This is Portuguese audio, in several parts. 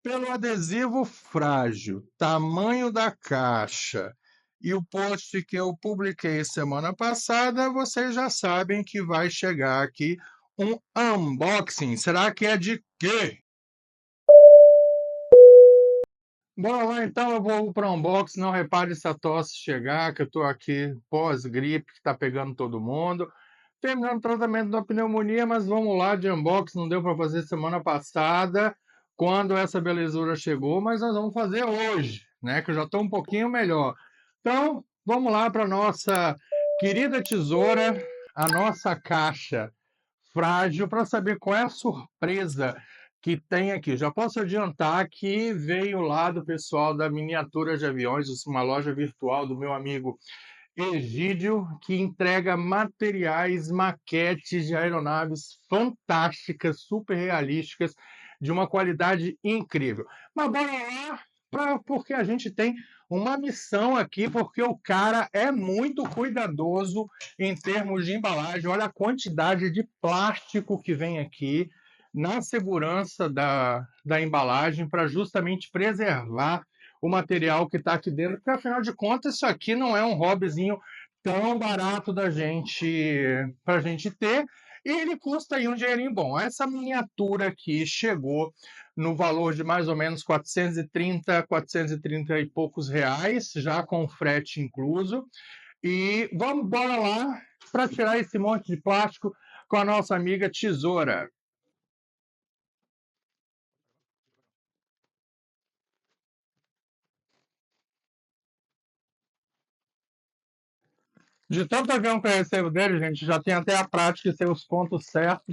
Pelo adesivo frágil, tamanho da caixa e o post que eu publiquei semana passada, vocês já sabem que vai chegar aqui um unboxing. Será que é de quê? Bora lá então, eu vou para o unboxing. Não repare se a tosse chegar, que eu estou aqui pós-gripe, que está pegando todo mundo. Terminando o tratamento da pneumonia, mas vamos lá de unboxing. Não deu para fazer semana passada, quando essa belezura chegou, mas nós vamos fazer hoje, né? Que eu já estou um pouquinho melhor. Então, vamos lá para a nossa querida tesoura, a nossa caixa frágil, para saber qual é a surpresa que tem aqui. Já posso adiantar que veio lá do pessoal da Miniatura de Aviões, uma loja virtual do meu amigo Egídio, que entrega materiais, maquetes de aeronaves fantásticas, super realísticas, de uma qualidade incrível. Mas bora lá, porque a gente tem uma missão aqui, porque o cara é muito cuidadoso em termos de embalagem. Olha a quantidade de plástico que vem aqui na segurança da embalagem para justamente preservar o material que está aqui dentro, porque afinal de contas isso aqui não é um hobbyzinho tão barato da gente para a gente ter, e ele custa aí um dinheirinho bom. Essa miniatura aqui chegou no valor de mais ou menos 430 e poucos reais, já com frete incluso. E vamos bora lá para tirar esse monte de plástico com a nossa amiga tesoura. De tanto avião que eu recebo dele, gente, já tem até a prática de ter os pontos certos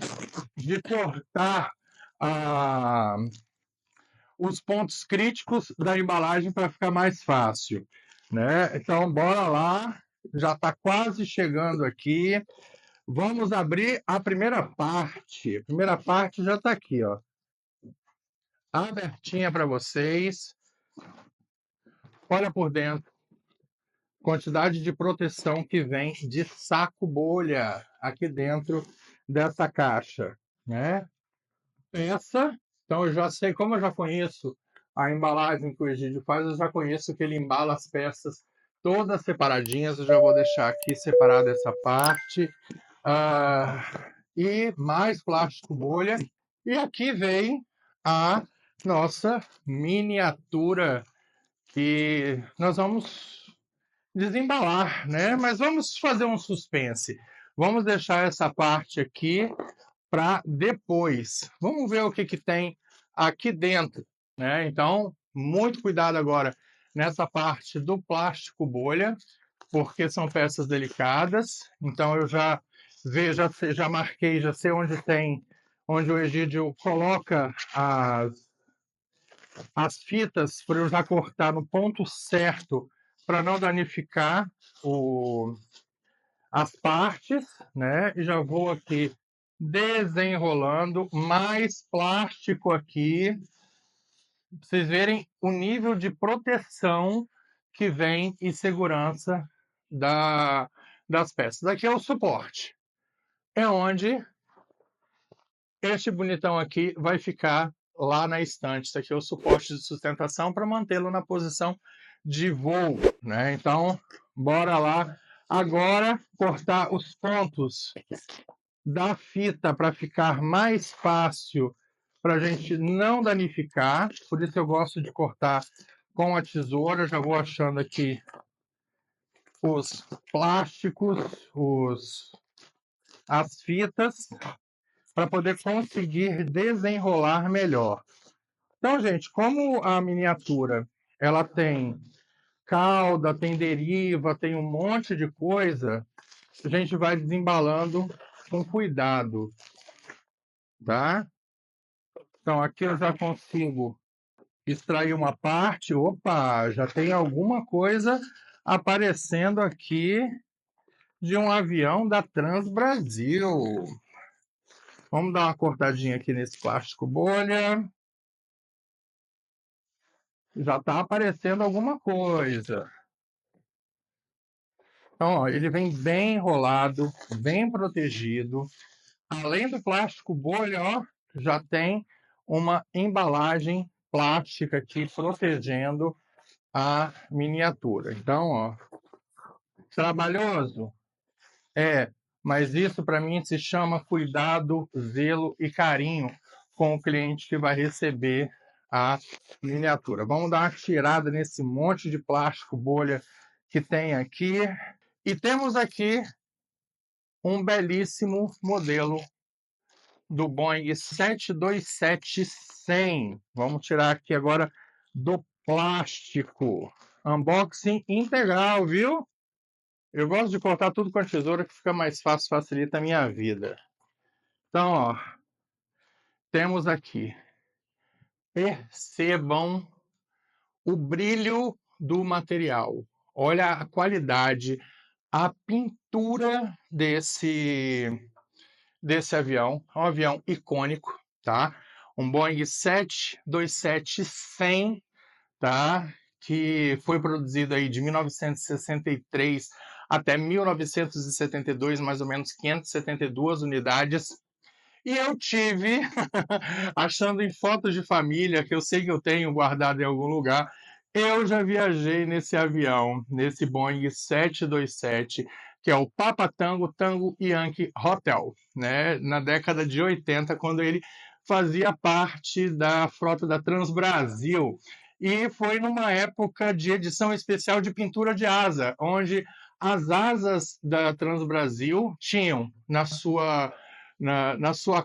de cortar ah, os pontos críticos da embalagem para ficar mais fácil, né? Então, bora lá, já está quase chegando aqui. Vamos abrir a primeira parte. A primeira parte já está aqui, ó, abertinha para vocês. Olha por dentro, quantidade de proteção que vem de saco bolha aqui dentro dessa caixa, né? Peça, então eu já sei, como eu já conheço a embalagem que o Egídio faz, eu já conheço que ele embala as peças todas separadinhas. Eu já vou deixar aqui separada essa parte. E mais plástico bolha. E aqui vem a nossa miniatura que nós vamos desembalar, né? Mas vamos fazer um suspense. Vamos deixar essa parte aqui para depois. Vamos ver o que, que tem aqui dentro, né? Então, muito cuidado agora nessa parte do plástico bolha, porque são peças delicadas. Então, eu já vejo, já marquei, já sei onde tem, onde o Egídio coloca as fitas para eu já cortar no ponto certo para não danificar as partes, né? E já vou aqui desenrolando mais plástico aqui, para vocês verem o nível de proteção que vem e segurança das peças. Aqui é o suporte. É onde este bonitão aqui vai ficar lá na estante. Isso aqui é o suporte de sustentação para mantê-lo na posição de voo, né? Então, bora lá agora cortar os pontos da fita para ficar mais fácil para a gente não danificar. Por isso eu gosto de cortar com a tesoura. Já vou achando aqui os plásticos, as fitas, para poder conseguir desenrolar melhor. Então, gente, como a miniatura ela tem cauda, tem deriva, tem um monte de coisa, a gente vai desembalando com cuidado, tá? Então, aqui eu já consigo extrair uma parte. Opa, já tem alguma coisa aparecendo aqui de um avião da Transbrasil. Vamos dar uma cortadinha aqui nesse plástico bolha. Já está aparecendo alguma coisa. Então, ó, ele vem bem enrolado, bem protegido. Além do plástico bolha, ó, já tem uma embalagem plástica aqui protegendo a miniatura. Então, ó, trabalhoso? É, mas isso para mim se chama cuidado, zelo e carinho com o cliente que vai receber a miniatura. Vamos dar uma tirada nesse monte de plástico bolha que tem aqui. E temos aqui um belíssimo modelo do Boeing 727-100. Vamos tirar aqui agora do plástico. Unboxing integral, viu? Eu gosto de cortar tudo com a tesoura que fica mais fácil, facilita a minha vida. Então, ó, temos aqui. Percebam o brilho do material. Olha a qualidade, a pintura desse avião. É um avião icônico, tá? Um Boeing 727-100, tá? Que foi produzido aí de 1963 até 1972, mais ou menos 572 unidades. E eu tive, achando em fotos de família, que eu sei que eu tenho guardado em algum lugar, eu já viajei nesse avião, nesse Boeing 727, que é o Papa Tango Tango Yankee Hotel, né? Na década de 80, quando ele fazia parte da frota da Transbrasil. E foi numa época de edição especial de pintura de asa, onde as asas da Transbrasil tinham na sua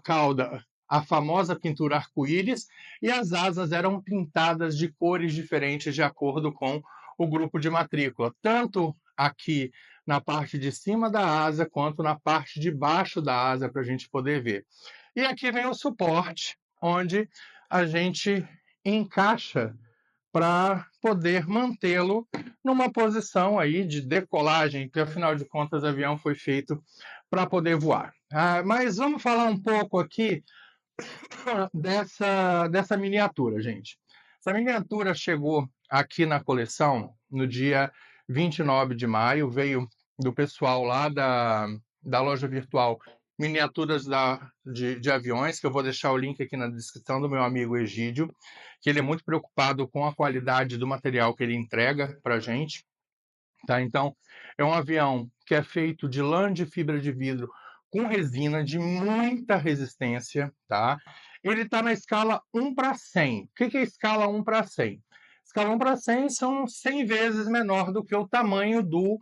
cauda a famosa pintura arco-íris e as asas eram pintadas de cores diferentes de acordo com o grupo de matrícula, tanto aqui na parte de cima da asa quanto na parte de baixo da asa para a gente poder ver. E aqui vem o suporte, onde a gente encaixa para poder mantê-lo numa posição aí de decolagem, que afinal de contas o avião foi feito para poder voar. Mas vamos falar um pouco aqui dessa miniatura, gente. Essa miniatura chegou aqui na coleção no dia 29 de maio, veio do pessoal lá da loja virtual Miniaturas de Aviões, que eu vou deixar o link aqui na descrição do meu amigo Egídio, que ele é muito preocupado com a qualidade do material que ele entrega para a gente. Tá? Então, é um avião que é feito de lã de fibra de vidro com resina de muita resistência, tá? Ele está na escala 1 para 100. O que é a escala 1 para 100? Escala 1 para 100 são 100 vezes menor do que o tamanho do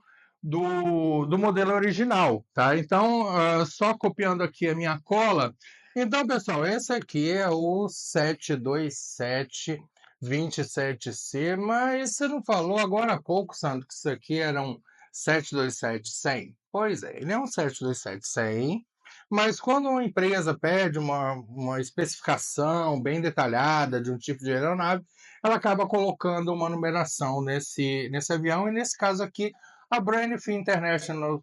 modelo original, tá? Então, só copiando aqui a minha cola. Então, pessoal, esse aqui é o 727 27C, mas você não falou agora há pouco, Sandro, que isso aqui era um 727-100? Pois é, ele é um 727-100, mas quando uma empresa pede uma especificação bem detalhada de um tipo de aeronave, ela acaba colocando uma numeração nesse avião, e nesse caso aqui, a Braniff International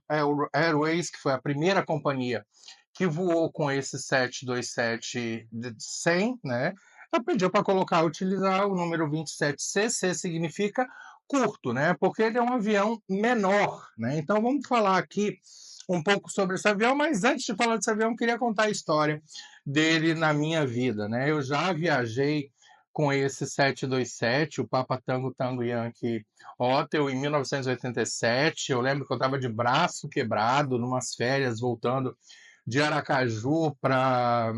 Airways, que foi a primeira companhia que voou com esse 727-100, né? Ela pediu para utilizar o número 27C, C significa curto, né? Porque ele é um avião menor, né? Então vamos falar aqui um pouco sobre esse avião, mas antes de falar desse avião, eu queria contar a história dele na minha vida, né? Eu já viajei com esse 727, o Papa Tango Tango Yankee Hotel, em 1987. Eu lembro que eu estava de braço quebrado, numas férias, voltando de Aracaju para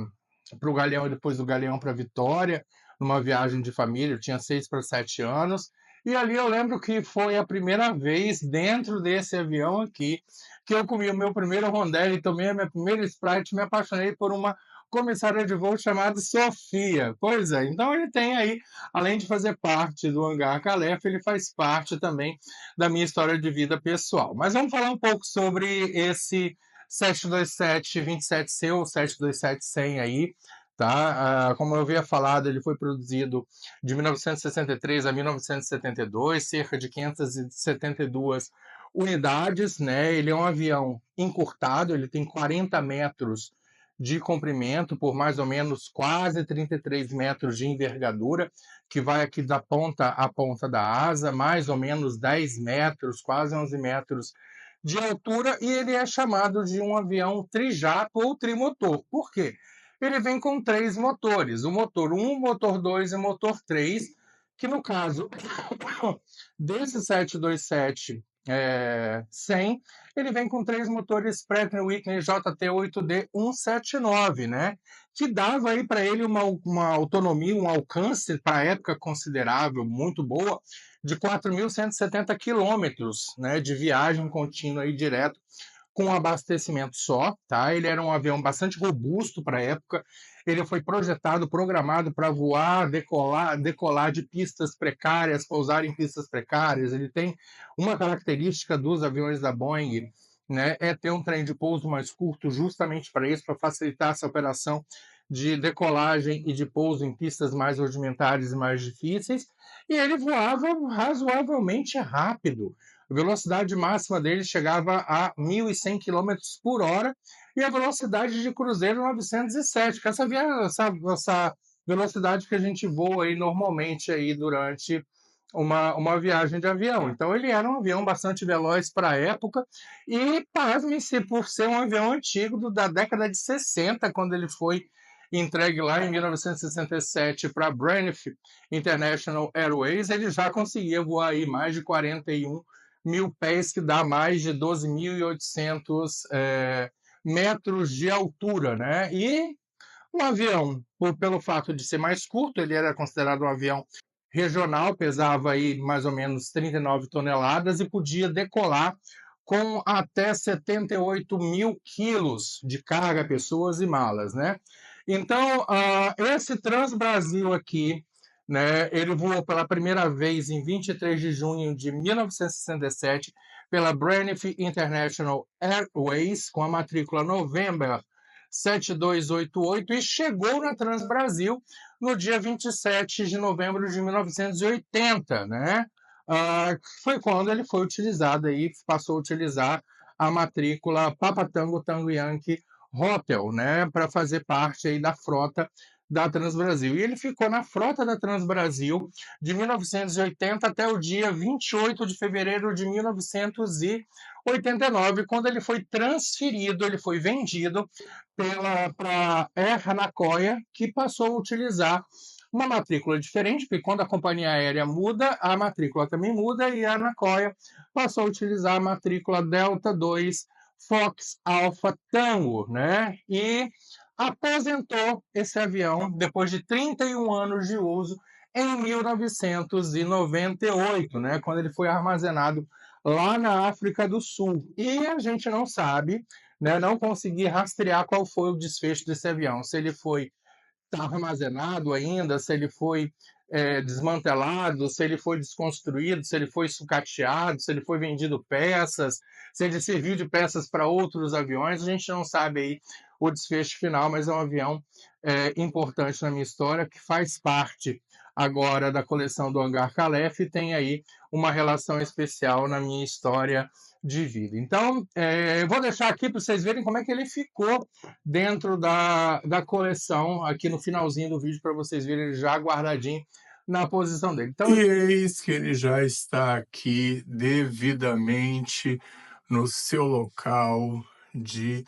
o Galeão e depois do Galeão para Vitória, numa viagem de família. Eu tinha 6 para 7 anos. E ali eu lembro que foi a primeira vez dentro desse avião aqui que eu comi o meu primeiro rondelli, tomei a minha primeira Sprite, me apaixonei por uma comissária de voo chamada Sofia. Pois é, então ele tem aí, além de fazer parte do Hangar Calef, ele faz parte também da minha história de vida pessoal. Mas vamos falar um pouco sobre esse 727-27C ou 727-100 aí, tá? Como eu havia falado, ele foi produzido de 1963 a 1972, cerca de 572 unidades, né? Ele é um avião encurtado, ele tem 40 metros de comprimento por mais ou menos quase 33 metros de envergadura, que vai aqui da ponta à ponta da asa, mais ou menos 10 metros, quase 11 metros de altura, e ele é chamado de um avião trijato ou trimotor. Por quê? ele vem com 3 motores, o motor 1, motor 2 e motor 3, que no caso desse 727 100, ele vem com 3 motores Pratt & Whitney JT8D179, né? Que dava aí para ele uma autonomia, um alcance para a época considerável, muito boa, de 4.170 quilômetros, né, de viagem contínua e direto, com um abastecimento só, tá? Ele era um avião bastante robusto para a época. Ele foi projetado, programado para voar, decolar de pistas precárias, pousar em pistas precárias. Ele tem uma característica dos aviões da Boeing, né, é ter um trem de pouso mais curto, justamente para isso, para facilitar essa operação de decolagem e de pouso em pistas mais rudimentares e mais difíceis. E ele voava razoavelmente rápido. A velocidade máxima dele chegava a 1.100 km por hora e a velocidade de cruzeiro 907, que é essa velocidade que a gente voa aí normalmente aí durante uma viagem de avião. Então ele era um avião bastante veloz para a época e, pasme-se, por ser um avião antigo da década de 60, quando ele foi entregue lá em 1967 para a Braniff International Airways, ele já conseguia voar aí mais de 41 mil pés, que dá mais de 12.800 metros de altura, né? E um avião, pelo fato de ser mais curto, ele era considerado um avião regional, pesava aí mais ou menos 39 toneladas e podia decolar com até 78 mil quilos de carga, pessoas e malas, né? Então, esse Transbrasil aqui, né, ele voou pela primeira vez em 23 de junho de 1967 pela Braniff International Airways, com a matrícula November 7288, e chegou na Transbrasil no dia 27 de novembro de 1980, né? Foi quando ele foi utilizado aí, passou a utilizar a matrícula Papa Tango Tango Yankee Hotel, né, para fazer parte aí da frota da Transbrasil. E ele ficou na frota da Transbrasil de 1980 até o dia 28 de fevereiro de 1989, quando ele foi transferido, ele foi vendido para Air Anacoya, que passou a utilizar uma matrícula diferente, porque quando a companhia aérea muda, a matrícula também muda, e a Anacoya passou a utilizar a matrícula Delta 2 Fox Alpha Tango, né? E aposentou esse avião depois de 31 anos de uso em 1998, né? Quando ele foi armazenado lá na África do Sul. E a gente não sabe, né? Não consegui rastrear qual foi o desfecho desse avião. Se ele foi armazenado ainda, se ele foi desmantelado, se ele foi desconstruído, se ele foi sucateado, se ele foi vendido peças, se ele serviu de peças para outros aviões, a gente não sabe aí o desfecho final, mas é um avião importante na minha história, que faz parte agora da coleção do Hangar Calef e tem aí uma relação especial na minha história de vida. Então, eu vou deixar aqui para vocês verem como é que ele ficou dentro da coleção, aqui no finalzinho do vídeo, para vocês verem ele já guardadinho na posição dele. Então, E eis que ele já está aqui devidamente no seu local de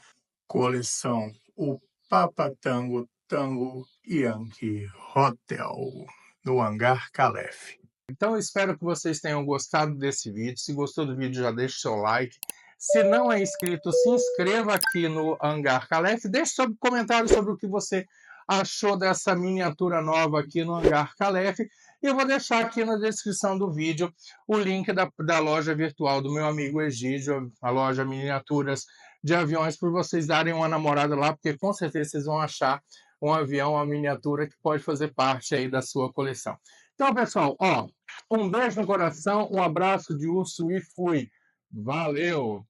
coleção, o Papa Tango Tango Yankee Hotel, no Hangar Calef. Então, eu espero que vocês tenham gostado desse vídeo. Se gostou do vídeo, já deixa o seu like. Se não é inscrito, se inscreva aqui no Hangar Calef. Deixe seu comentário sobre o que você achou dessa miniatura nova aqui no Hangar Calef. E eu vou deixar aqui na descrição do vídeo o link da loja virtual do meu amigo Egídio, a loja Miniaturas de Aviões, para vocês darem uma namorada lá, porque com certeza vocês vão achar um avião, uma miniatura que pode fazer parte aí da sua coleção. Então, pessoal, um beijo no coração, um abraço de urso e fui. Valeu!